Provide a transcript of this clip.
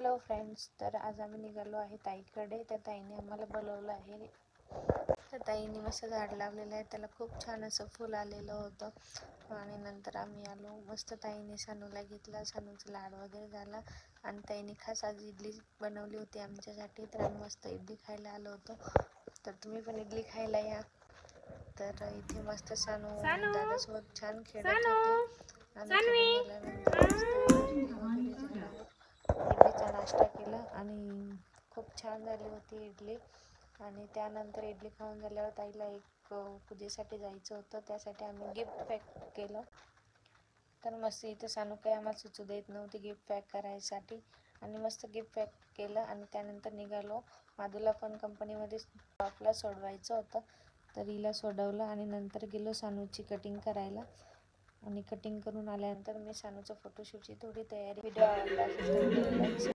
Hello friends, तर आज आम्ही निघालो आहे ताईकडे. त्या ताईने आम्हाला बोलवलं आहे. त्या ताईने मस्त झाड लावलेलं आहे, त्याला खूप छान असं फुल आलेलं होतं. आणि नंतर आम्ही आलो. मस्त ताईने सानूला घेतला, सानूचा लाड वगैरे झाला. आणि ताईने खास आज इडली बनवली होती आमच्यासाठी, तर आम्ही मस्त इडली खायला आलो होतो. तर तुम्ही पण इडली खायला या. तर इथे मस्त सानू दादासोबत छान खेळत होते. आणि खेळून झाल्यानंतर मस्त इडली वगैरे झाल्यावर इडलीचा नाश्ता केला आणि खूप छान झाली होती इडली. आणि त्यानंतर इडली खाऊन झाल्यावर ताईला एक पूजेसाठी जायचं होतं, त्यासाठी आम्ही गिफ्ट पॅक केलं. तर मस्त इथे सानू काही आम्हाला सुचू देत नव्हती गिफ्ट पॅक करायसाठी, आणि मस्त गिफ्ट पॅक केलं. आणि त्यानंतर निघालो. माधूला पण कंपनीमध्ये जॉबला सोडवायचं होतं, तर हिला सोडवलं आणि नंतर गेलो सानूची कटिंग करायला. आणि कटिंग करून आल्यानंतर मी सानूचं फोटोशूटची थोडी तयारी. व्हिडिओ आवडला असेल तर व्हिडिओला लाईक